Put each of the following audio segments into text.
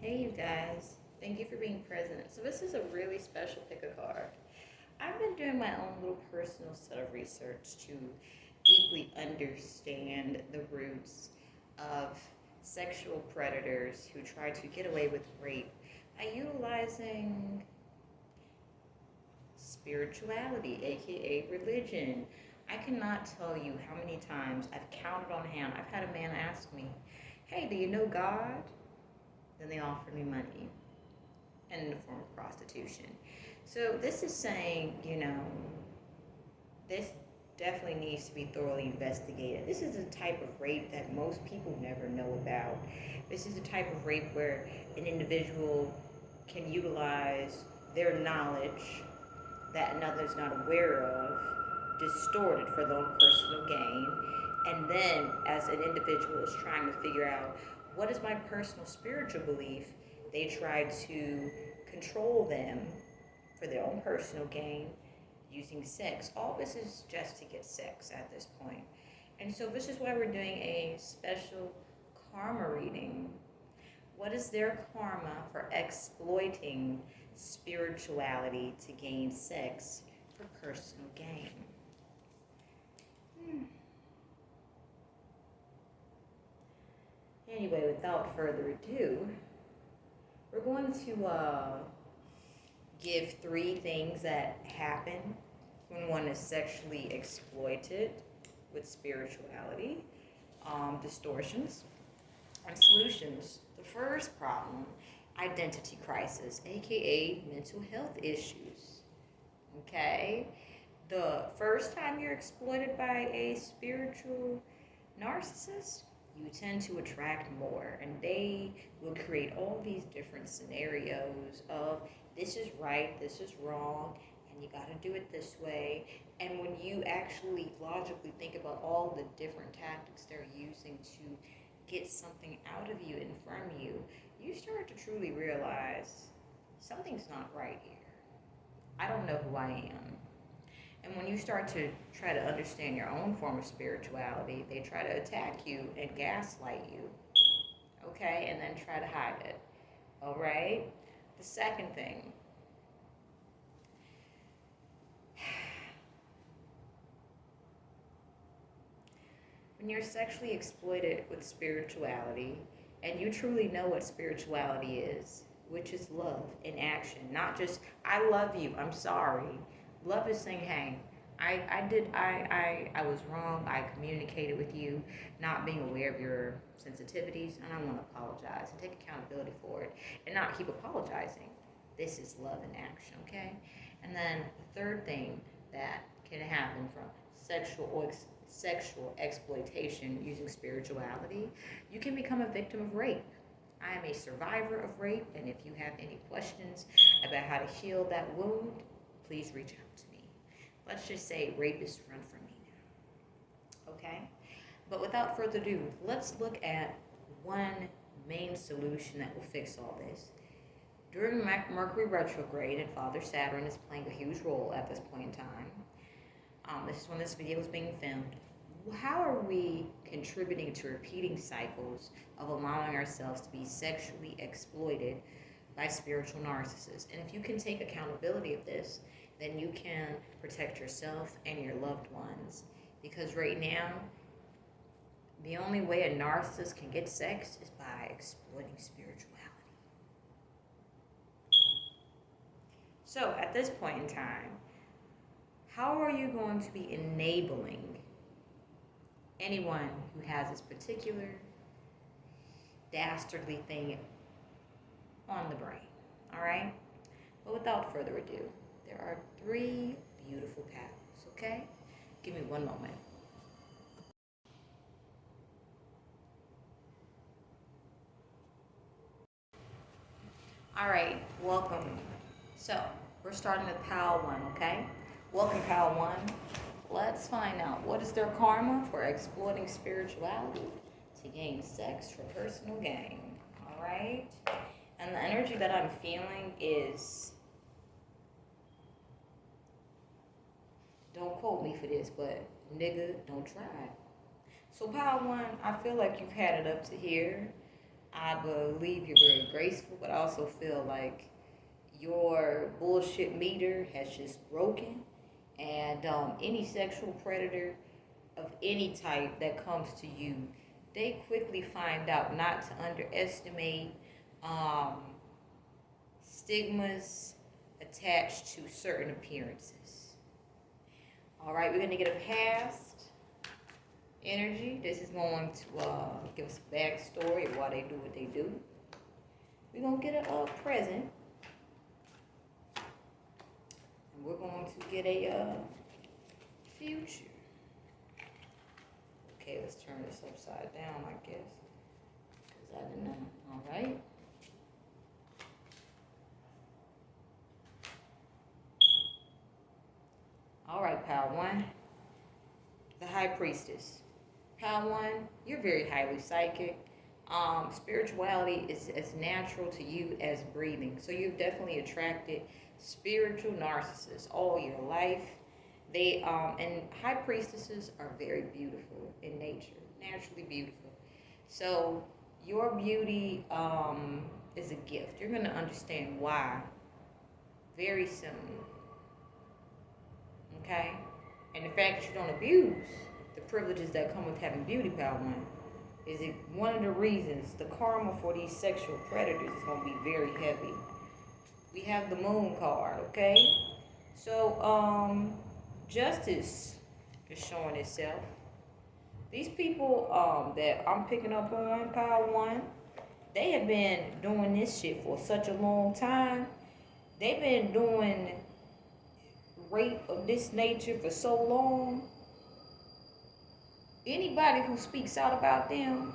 Hey, you guys. Thank you for being present. So, this is a really special pick a card. I've been doing my own little personal set of research to deeply understand the roots of sexual predators who try to get away with rape by utilizing spirituality, aka religion. I cannot tell you how many times I've counted on hand. I've had a man ask me, "Hey, do you know God?" Then they offer me money in the form of prostitution. So this is saying, this definitely needs to be thoroughly investigated. This is a type of rape that most people never know about. This is a type of rape where an individual can utilize their knowledge that another is not aware of, distorted for their own personal gain, and then as an individual is trying to figure out what is my personal spiritual belief, they try to control them for their own personal gain using sex. All this is just to get sex at this point. And so this is why we're doing a special karma reading. What is their karma for exploiting spirituality to gain sex for personal gain? Hmm. Anyway, without further ado, we're going to give three things that happen when one is sexually exploited with spirituality, distortions, and solutions. The first problem, identity crisis, aka mental health issues. Okay? The first time you're exploited by a spiritual narcissist, you tend to attract more, and they will create all these different scenarios of this is right, this is wrong, and you got to do it this way. And when you actually logically think about all the different tactics they're using to get something out of you and from you, you start to truly realize something's not right here. I don't know who I am. And when you start to try to understand your own form of spirituality, they try to attack you and gaslight you, okay, and then try to hide it, all right? The second thing, when you're sexually exploited with spirituality and you truly know what spirituality is, which is love in action, not just I love you, I'm sorry. Love is saying, hey, I was wrong. I communicated with you, not being aware of your sensitivities, and I want to apologize and take accountability for it and not keep apologizing. This is love in action, okay? And then the third thing that can happen from sexual exploitation using spirituality, you can become a victim of rape. I am a survivor of rape, and if you have any questions about how to heal that wound, please reach out to me. Let's just say rapists run from me now. Okay? But without further ado, let's look at one main solution that will fix all this. During Mercury retrograde, and Father Saturn is playing a huge role at this point in time. This is when this video is being filmed. How are we contributing to repeating cycles of allowing ourselves to be sexually exploited by spiritual narcissists? And if you can take accountability of this, then you can protect yourself and your loved ones. Because right now, the only way a narcissist can get sex is by exploiting spirituality. So at this point in time, how are you going to be enabling anyone who has this particular dastardly thing on the brain? All right? But without further ado, there are three beautiful paths, okay? Give me one moment. All right, welcome. So, we're starting with Pal 1, okay? Welcome, Pal 1. Let's find out what is their karma for exploiting spirituality to gain sex for personal gain. All right? And the energy that I'm feeling is, don't quote me for this, but nigga, don't try. So, Pal 1, I feel like you've had it up to here. I believe you're very graceful, but I also feel like your bullshit meter has just broken. And any sexual predator of any type that comes to you, they quickly find out not to underestimate um, stigmas attached to certain appearances. All right, we're going to get a past energy. This is going to give us a backstory of why they do what they do. We're going to get a present. And we're going to get a future. Okay, let's turn this upside down, I guess. Because I didn't know. All right. All right, Pile 1. The High Priestess. Pile 1, you're very highly psychic. Spirituality is as natural to you as breathing. So you've definitely attracted spiritual narcissists all your life. They and high priestesses are very beautiful in nature, naturally beautiful. So your beauty is a gift. You're gonna understand why very soon. Okay? And the fact that you don't abuse the privileges that come with having beauty power one is it one of the reasons the karma for these sexual predators is going to be very heavy. We have the moon card, okay? So, justice is showing itself. These people that I'm picking up on, Power One, they have been doing this shit for such a long time. They've been doing rape of this nature for so long. Anybody who speaks out about them,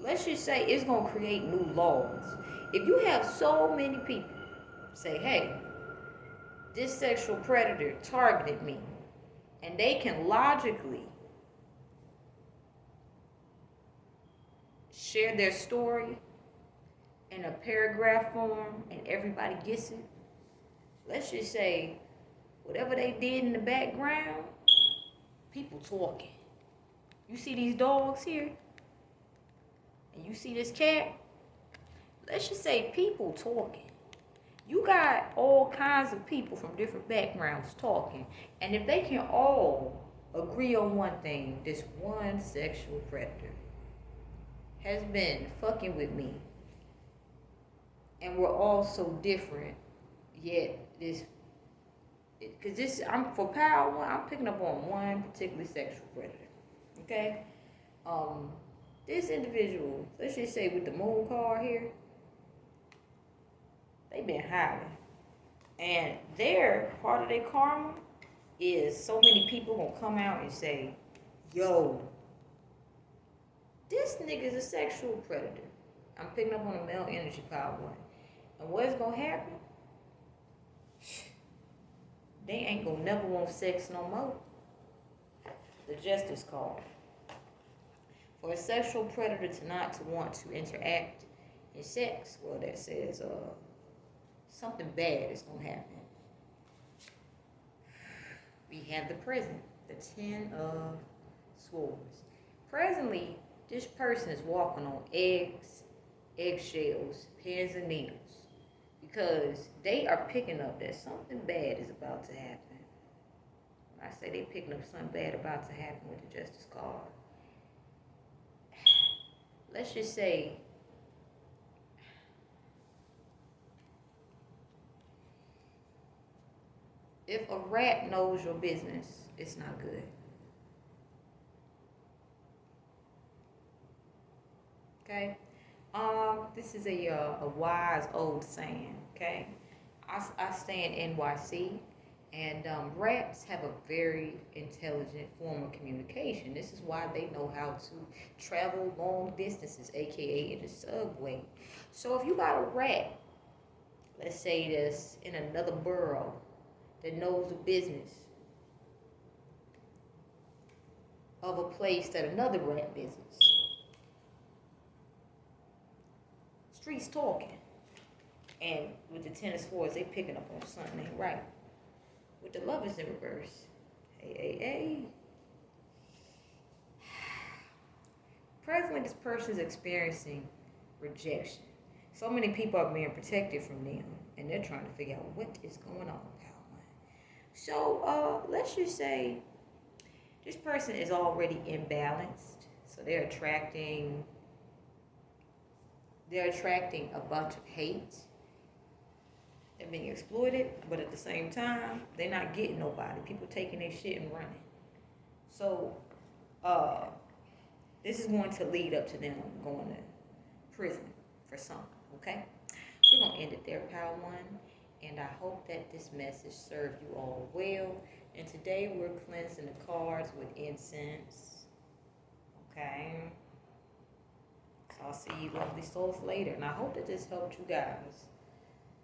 let's just say it's going to create new laws. If you have so many people say, hey, this sexual predator targeted me, and they can logically share their story in a paragraph form and everybody gets it, let's just say whatever they did in the background, people talking. You see these dogs here? And you see this cat? Let's just say people talking. You got all kinds of people from different backgrounds talking. And if they can all agree on one thing, this one sexual predator has been fucking with me. And we're all so different. Yet this, because this, I'm for power one, I'm picking up on one particular sexual predator. Okay? This individual, let's just say with the moon card here, they've been hiding. And their part of their karma is so many people gonna come out and say, yo, this nigga's a sexual predator. I'm picking up on a male energy power one. And what's gonna happen? They ain't gonna never want sex no more. The justice card. For a sexual predator to not to want to interact in sex, well, that says something bad is gonna happen. We have the present, the 10 of Swords. Presently, this person is walking on eggshells, pins and needles, because they are picking up that something bad is about to happen. When I say they picking up something bad about to happen with the Justice card, let's just say if a rat knows your business, it's not good. Okay? This is a wise old saying, okay? I stay in NYC, and rats have a very intelligent form of communication. This is why they know how to travel long distances, aka in the subway. So if you got a rat, let's say that's in another borough, that knows the business of a place that another rat visits, streets talking. And with the 10 of Swords, they picking up on something ain't right. With the Lovers in reverse, hey. Presently, this person is experiencing rejection. So many people are being protected from them, and they're trying to figure out what is going on, pal. So let's just say this person is already imbalanced, so they're attracting a bunch of hate. They're being exploited, but at the same time, they're not getting nobody. People taking their shit and running. So uh, this is going to lead up to them going to prison for something. Okay, we're gonna end it there, pal one. And I hope that this message served you all well. And today we're cleansing the cards with incense. Okay. So I'll see you lovely souls later. And I hope that this helped you guys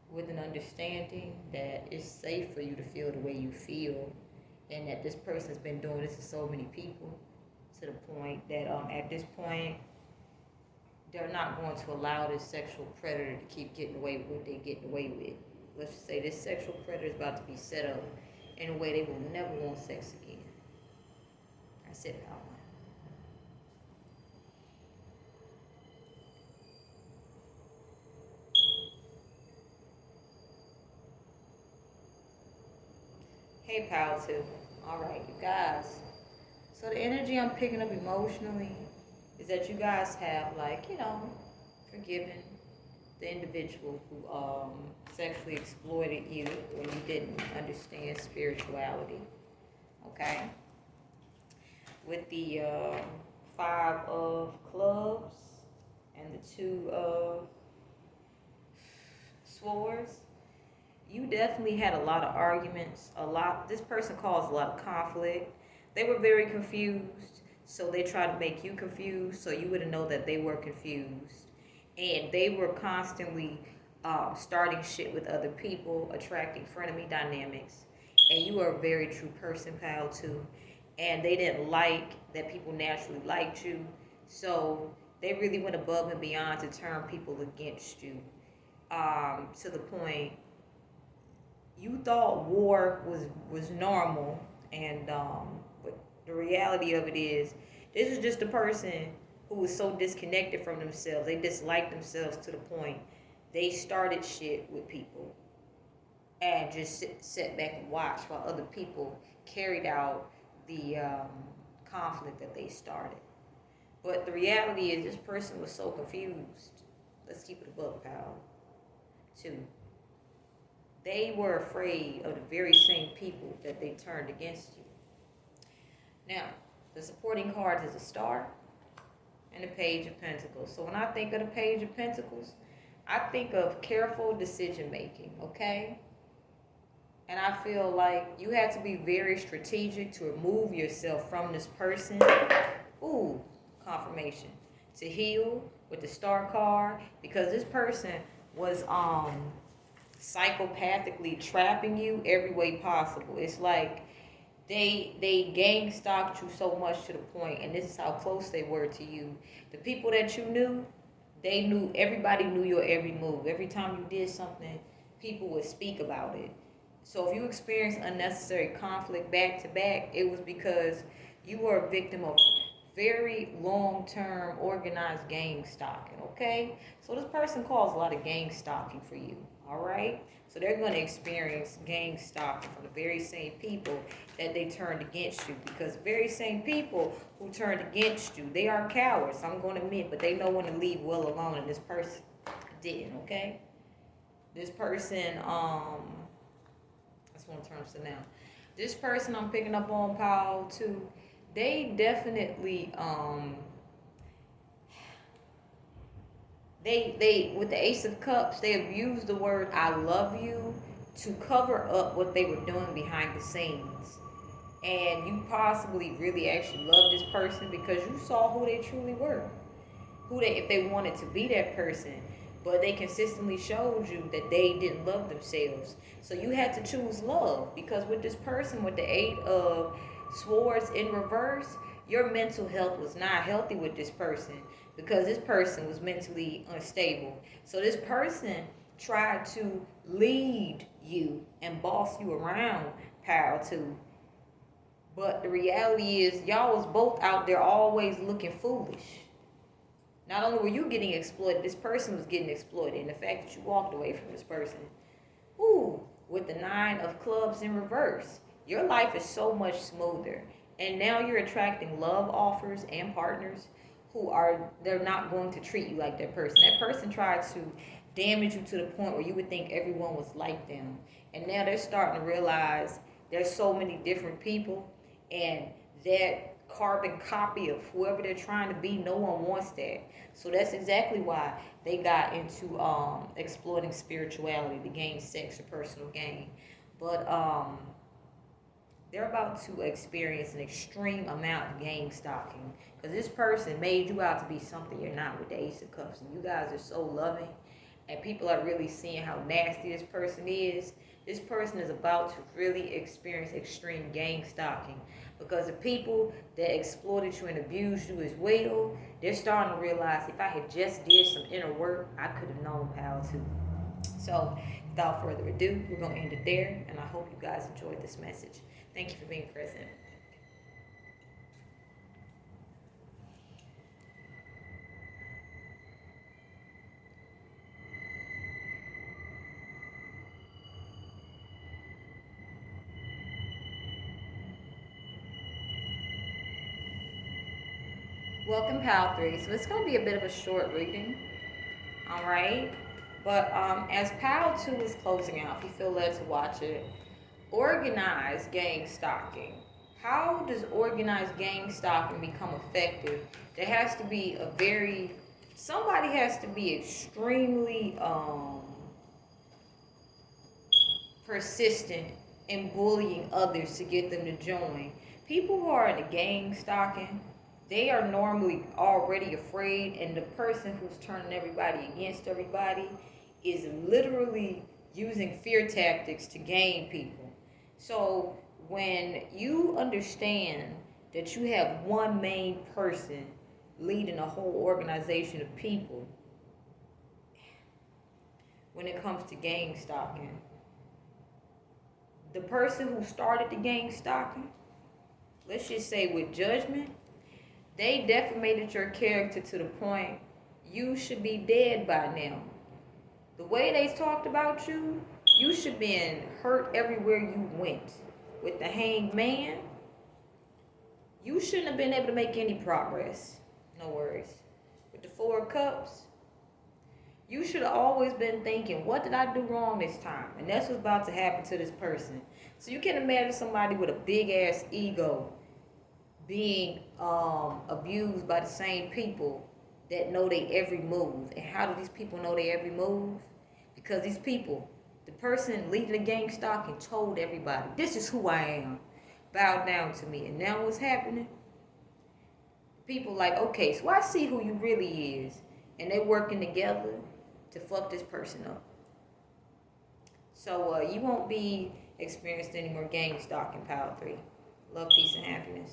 with an understanding that it's safe for you to feel the way you feel. And that this person's been doing this to so many people to the point that at this point, they're not going to allow this sexual predator to keep getting away with what they're getting away with. Let's just say this sexual predator is about to be set up in a way they will never want sex again. That's it, pal. Hey, pal, too. All right, you guys. So the energy I'm picking up emotionally is that you guys have, like, forgiven the individual who sexually exploited you when you didn't understand spirituality. Okay? With the five of clubs and the two of swords, you definitely had a lot of arguments. This person caused a lot of conflict. They were very confused, so they tried to make you confused so you wouldn't know that they were confused. And they were constantly starting shit with other people, attracting frenemy dynamics. And you are a very true person, pal, too. And they didn't like that people naturally liked you. So they really went above and beyond to turn people against you. To the point you thought war was normal, and but the reality of it is this is just a person who was so disconnected from themselves. They disliked themselves to the point they started shit with people and just sit back and watch while other people carried out the conflict that they started. But the reality is this person was so confused. Let's keep it above, pal. Two. They were afraid of the very same people that they turned against you. Now, the supporting cards is a star and the Page of Pentacles. So when I think of the Page of Pentacles, I think of careful decision making, okay? And I feel like you have to be very strategic to remove yourself from this person. Ooh, confirmation. To heal with the Star card, because this person was psychopathically trapping you every way possible. It's like they gang stalked you so much to the point, and this is how close they were to you. The people that you knew, everybody knew your every move. Every time you did something, people would speak about it. So if you experienced unnecessary conflict back to back, it was because you were a victim of very long-term organized gang stalking, okay? So this person caused a lot of gang stalking for you, all right? So they're going to experience gang stalking from the very same people that they turned against you, because the very same people who turned against you, they are cowards, I'm going to admit, but they know when to leave well alone, and this person didn't, okay? This person, that's what I'm turning to now. This person I'm picking up on, Paul, too, they definitely they with the Ace of Cups, they have used the word I love you to cover up what they were doing behind the scenes. And you possibly really actually love this person because you saw who they truly were. If they wanted to be that person, but they consistently showed you that they didn't love themselves. So you had to choose love, because with this person with the Eight of Swords in reverse, your mental health was not healthy with this person, because this person was mentally unstable. So this person tried to lead you and boss you around, pal, too. But the reality is y'all was both out there always looking foolish. Not only were you getting exploited, this person was getting exploited. And the fact that you walked away from this person, ooh, with the 9 of clubs in reverse, your life is so much smoother. And now you're attracting love offers and partners they're not going to treat you like that person. That person tried to damage you to the point where you would think everyone was like them. And now they're starting to realize there's so many different people, and that carbon copy of whoever they're trying to be, no one wants that. So that's exactly why they got into exploiting spirituality to gain sex or personal gain. But they're about to experience an extreme amount of game stalking, because this person made you out to be something you're not with the Ace of Cups, and you guys are so loving, and people are really seeing how nasty this person is. This person is about to really experience extreme game stalking, because the people that exploited you and abused you as well, they're starting to realize, if I had just did some inner work, I could have known how to. So without further ado, we're going to end it there, and I hope you guys enjoyed this message. Thank you for being present. Welcome, Pal 3. So it's going to be a bit of a short reading, all right? But as Pal 2 is closing out, if you feel led to watch it, organized gang stalking. How does organized gang stalking become effective? There has to be somebody has to be extremely persistent in bullying others to get them to join. People who are in the gang stalking, they are normally already afraid, and the person who's turning everybody against everybody is literally using fear tactics to gain people. So when you understand that you have one main person leading a whole organization of people, when it comes to gang stalking, the person who started the gang stalking, let's just say with judgment, they defamated your character to the point you should be dead by now. The way they talked about you, you should be hurt everywhere you went. With the Hanged Man, you shouldn't have been able to make any progress. No worries. With the 4 of Cups, you should have always been thinking, what did I do wrong this time? And that's what's about to happen to this person. So you can imagine somebody with a big ass ego being abused by the same people that know their every move. And how do these people know their every move? Because these people, the person leading the gang stalking told everybody, this is who I am. Bow down to me. And now what's happening? People like, okay, so I see who you really is. And they're working together to fuck this person up. So you won't be experiencing any more gang stalking, Pal 3. Love, peace, and happiness.